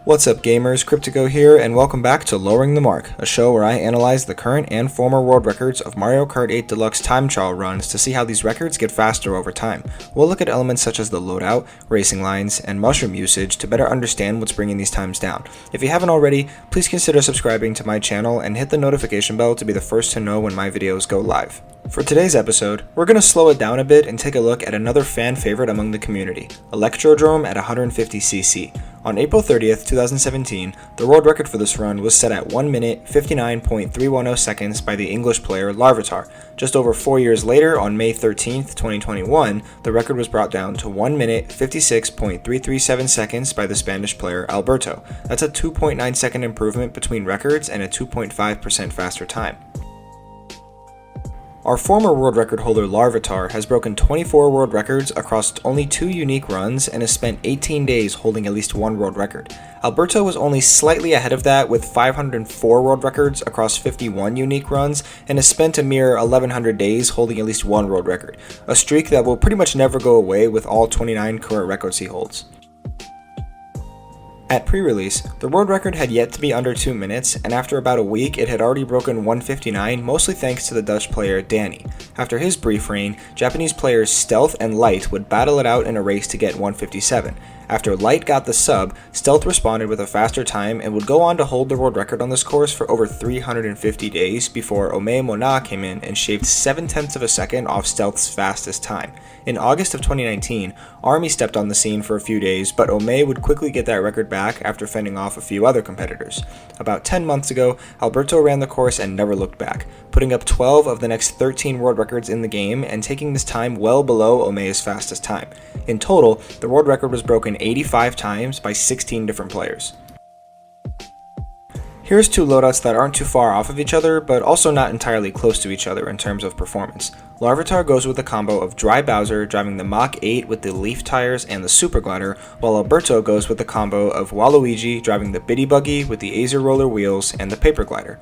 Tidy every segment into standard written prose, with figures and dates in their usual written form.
What's up gamers, Cryptico here, and welcome back to Lowering the Mark, a show where I analyze the current and former world records of Mario Kart 8 Deluxe time trial runs to see how these records get faster over time. We'll look at elements such as the loadout, racing lines, and mushroom usage to better understand what's bringing these times down. If you haven't already, please consider subscribing to my channel and hit the notification bell to be the first to know when my videos go live. For today's episode, we're going to slow it down a bit and take a look at another fan favorite among the community, Electrodrome at 150cc. On April 30th, 2017, the world record for this run was set at 1 minute 59.310 seconds by the English player Larvitar. Just over 4 years later, on May 13th, 2021, the record was brought down to 1 minute 56.337 seconds by the Spanish player Alberto. That's a 2.9 second improvement between records and a 2.5% faster time. Our former world record holder Larvitar has broken 24 world records across only 2 unique runs and has spent 18 days holding at least one world record. Alberto was only slightly ahead of that with 504 world records across 51 unique runs and has spent a mere 1100 days holding at least one world record, a streak that will pretty much never go away with all 29 current records he holds. At pre-release, the world record had yet to be under 2 minutes, and after about a week it had already broken 1:59, mostly thanks to the Dutch player Danny. After his brief reign, Japanese players Stealth and Light would battle it out in a race to get 1:57. After Light got the sub, Stealth responded with a faster time and would go on to hold the world record on this course for over 350 days before Ome Mona came in and shaved 7/10 of a second off Stealth's fastest time. In August of 2019, Army stepped on the scene for a few days, but Ome would quickly get that record back after fending off a few other competitors. About 10 months ago, Alberto ran the course and never looked back, putting up 12 of the next 13 world records in the game and taking this time well below Ome's fastest time. In total, the world record was broken 85 times by 16 different players. Here's 2 loadouts that aren't too far off of each other, but also not entirely close to each other in terms of performance. Larvitar goes with a combo of Dry Bowser driving the Mach 8 with the Leaf tires and the Super Glider, while Alberto goes with the combo of Waluigi driving the Biddy Buggy with the Azer Roller wheels and the Paper Glider.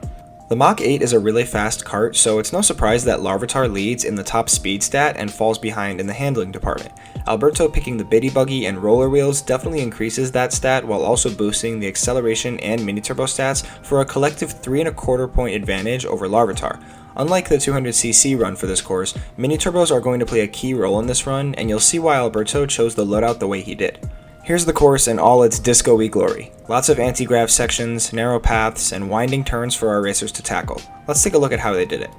The Mach 8 is a really fast kart, so it's no surprise that Larvitar leads in the top speed stat and falls behind in the handling department. Alberto picking the Biddy Buggy and roller wheels definitely increases that stat while also boosting the acceleration and mini turbo stats for a collective 3.25 point advantage over Larvitar. Unlike the 200cc run for this course, mini turbos are going to play a key role in this run, and you'll see why Alberto chose the loadout the way he did. Here's the course in all its disco-y glory. Lots of anti-grav sections, narrow paths, and winding turns for our racers to tackle. Let's take a look at how they did it.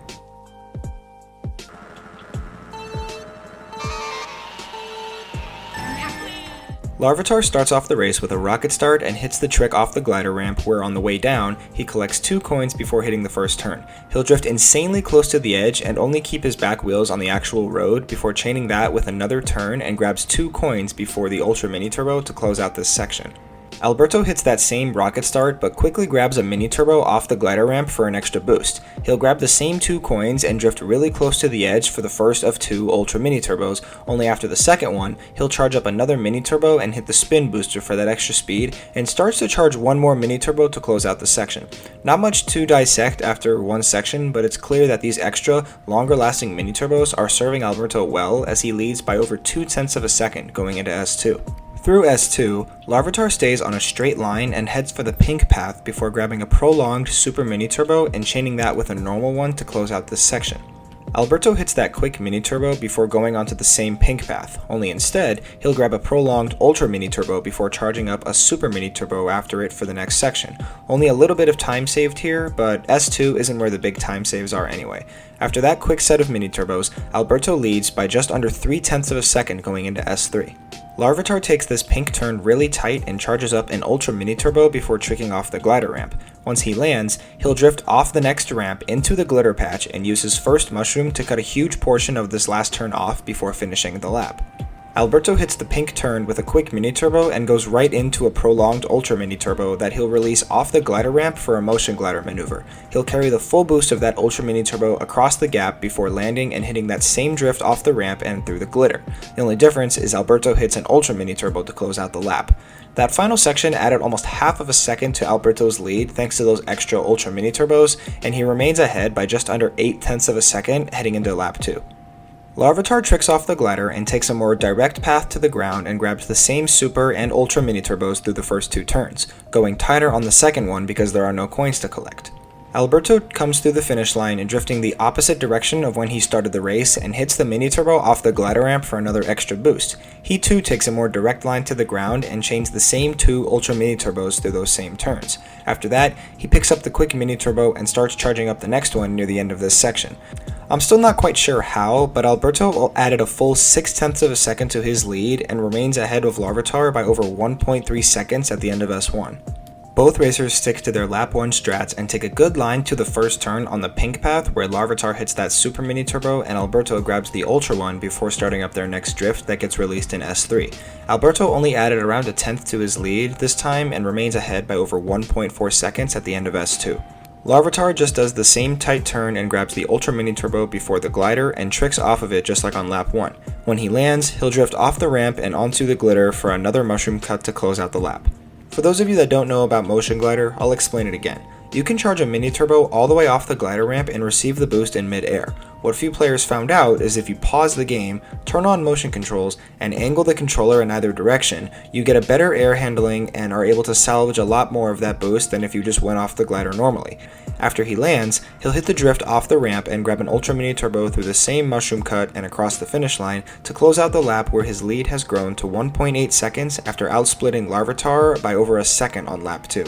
Larvitar starts off the race with a rocket start and hits the trick off the glider ramp where on the way down, he collects 2 coins before hitting the first turn. He'll drift insanely close to the edge and only keep his back wheels on the actual road before chaining that with another turn and grabs 2 coins before the Ultra Mini Turbo to close out this section. Alberto hits that same rocket start but quickly grabs a mini turbo off the glider ramp for an extra boost. He'll grab the same 2 coins and drift really close to the edge for the first of 2 ultra mini turbos, only after the second one, he'll charge up another mini turbo and hit the spin booster for that extra speed and starts to charge 1 more mini turbo to close out the section. Not much to dissect after one section, but it's clear that these extra, longer lasting mini turbos are serving Alberto well as he leads by over 0.2 of a second going into S2. Through S2, Larvitar stays on a straight line and heads for the pink path before grabbing a prolonged super mini turbo and chaining that with a normal one to close out this section. Alberto hits that quick mini turbo before going onto the same pink path, only instead, he'll grab a prolonged ultra mini turbo before charging up a super mini turbo after it for the next section. Only a little bit of time saved here, but S2 isn't where the big time saves are anyway. After that quick set of mini turbos, Alberto leads by just under 0.3 of a second going into S3. Larvitar takes this pink turn really tight and charges up an ultra mini turbo before tricking off the glider ramp. Once he lands, he'll drift off the next ramp into the glitter patch and use his first mushroom to cut a huge portion of this last turn off before finishing the lap. Alberto hits the pink turn with a quick mini turbo and goes right into a prolonged ultra mini turbo that he'll release off the glider ramp for a motion glider maneuver. He'll carry the full boost of that ultra mini turbo across the gap before landing and hitting that same drift off the ramp and through the glitter. The only difference is Alberto hits an ultra mini turbo to close out the lap. That final section added almost half of a second to Alberto's lead thanks to those extra ultra mini turbos, and he remains ahead by just under 0.8 of a second heading into lap 2. Larvitar tricks off the glider and takes a more direct path to the ground and grabs the same super and ultra mini turbos through the first 2 turns, going tighter on the second one because there are no coins to collect. Alberto comes through the finish line and drifting the opposite direction of when he started the race and hits the mini turbo off the glider ramp for another extra boost. He too takes a more direct line to the ground and chains the same 2 ultra mini turbos through those same turns. After that, he picks up the quick mini turbo and starts charging up the next one near the end of this section. I'm still not quite sure how, but Alberto added a full 0.6 of a second to his lead and remains ahead of Larvitar by over 1.3 seconds at the end of S1. Both racers stick to their lap 1 strats and take a good line to the first turn on the pink path where Larvitar hits that super mini turbo and Alberto grabs the ultra one before starting up their next drift that gets released in S3. Alberto only added around a 1/10 to his lead this time and remains ahead by over 1.4 seconds at the end of S2. Larvitar just does the same tight turn and grabs the ultra mini turbo before the glider and tricks off of it just like on lap 1. When he lands, he'll drift off the ramp and onto the glitter for another mushroom cut to close out the lap. For those of you that don't know about Motion Glider, I'll explain it again. You can charge a mini turbo all the way off the glider ramp and receive the boost in mid-air. What few players found out is if you pause the game, turn on motion controls, and angle the controller in either direction, you get a better air handling and are able to salvage a lot more of that boost than if you just went off the glider normally. After he lands, he'll hit the drift off the ramp and grab an ultra mini turbo through the same mushroom cut and across the finish line to close out the lap where his lead has grown to 1.8 seconds after outsplitting Larvitar by over a second on lap 2.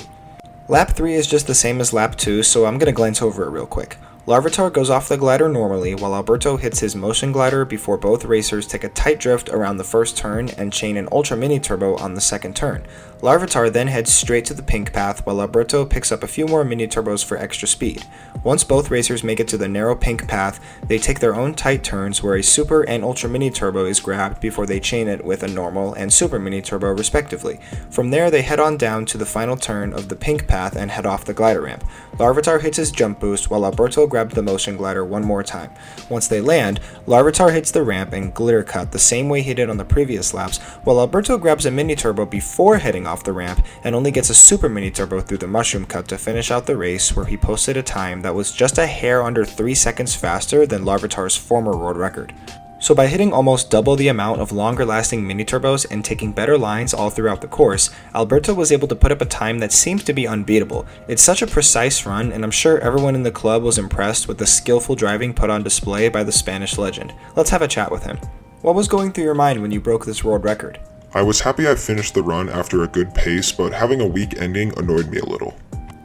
Lap 3 is just the same as lap 2, so I'm going to glance over it real quick. Larvitar goes off the glider normally while Alberto hits his motion glider before both racers take a tight drift around the first turn and chain an ultra mini turbo on the second turn. Larvitar then heads straight to the pink path while Alberto picks up a few more mini turbos for extra speed. Once both racers make it to the narrow pink path, they take their own tight turns where a super and ultra mini turbo is grabbed before they chain it with a normal and super mini turbo respectively. From there they head on down to the final turn of the pink path and head off the glider ramp. Larvitar hits his jump boost while Alberto grabs the motion glider one more time. Once they land, Larvitar hits the ramp and glitter cut the same way he did on the previous laps, while Alberto grabs a mini turbo before heading off the ramp and only gets a super mini turbo through the mushroom cut to finish out the race where he posted a time that was just a hair under 3 seconds faster than Larvitar's former world record. So by hitting almost double the amount of longer lasting mini turbos and taking better lines all throughout the course, Alberto was able to put up a time that seems to be unbeatable. It's such a precise run and I'm sure everyone in the club was impressed with the skillful driving put on display by the Spanish legend. Let's have a chat with him. What was going through your mind when you broke this world record? I was happy I finished the run after a good pace, but having a weak ending annoyed me a little.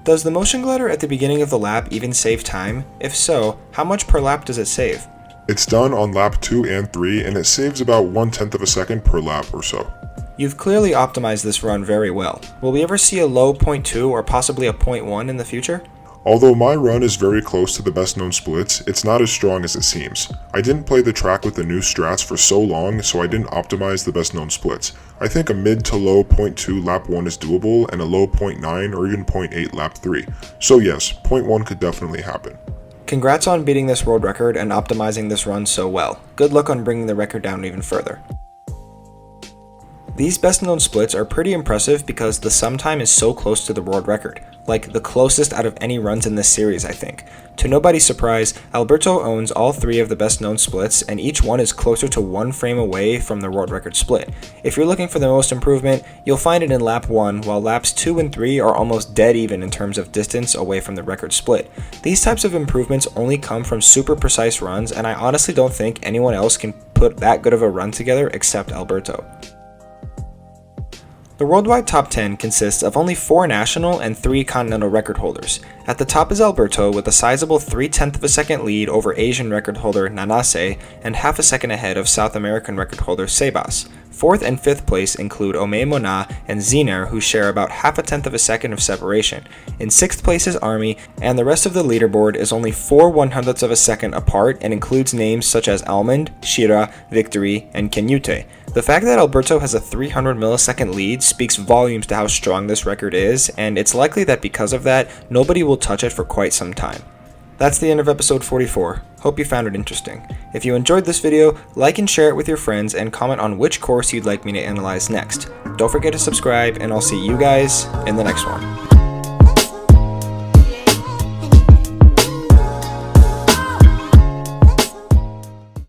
Does the motion glider at the beginning of the lap even save time? If so, how much per lap does it save? It's done on lap 2 and 3, and it saves about 1/10 of a second per lap or so. You've clearly optimized this run very well. Will we ever see a low 0.2 or possibly a 0.1 in the future? Although my run is very close to the best known splits, it's not as strong as it seems. I didn't play the track with the new strats for so long, so I didn't optimize the best known splits. I think a mid to low 0.2 lap 1 is doable, and a low 0.9 or even 0.8 lap 3. So yes, 0.1 could definitely happen. Congrats on beating this world record and optimizing this run so well. Good luck on bringing the record down even further. These best known splits are pretty impressive because the sum time is so close to the world record, like the closest out of any runs in this series I think. To nobody's surprise, Alberto owns all 3 of the best known splits and each one is closer to 1 frame away from the world record split. If you're looking for the most improvement, you'll find it in lap 1, while laps 2 and 3 are almost dead even in terms of distance away from the record split. These types of improvements only come from super precise runs and I honestly don't think anyone else can put that good of a run together except Alberto. The worldwide top 10 consists of only 4 national and 3 continental record holders. At the top is Alberto with a sizable 0.3 of a second lead over Asian record holder Nanase and half a second ahead of South American record holder Sebas. 4th and 5th place include Ome Mona and Ziner, who share about half a tenth of a second of separation. In 6th place is Army, and the rest of the leaderboard is only 4/100ths of a second apart and includes names such as Almond, Shira, Victory, and Kenyute. The fact that Alberto has a 300 millisecond lead speaks volumes to how strong this record is, and it's likely that because of that, nobody will touch it for quite some time. That's the end of episode 44. Hope you found it interesting. If you enjoyed this video, like and share it with your friends and comment on which course you'd like me to analyze next. Don't forget to subscribe, and I'll see you guys in the next one.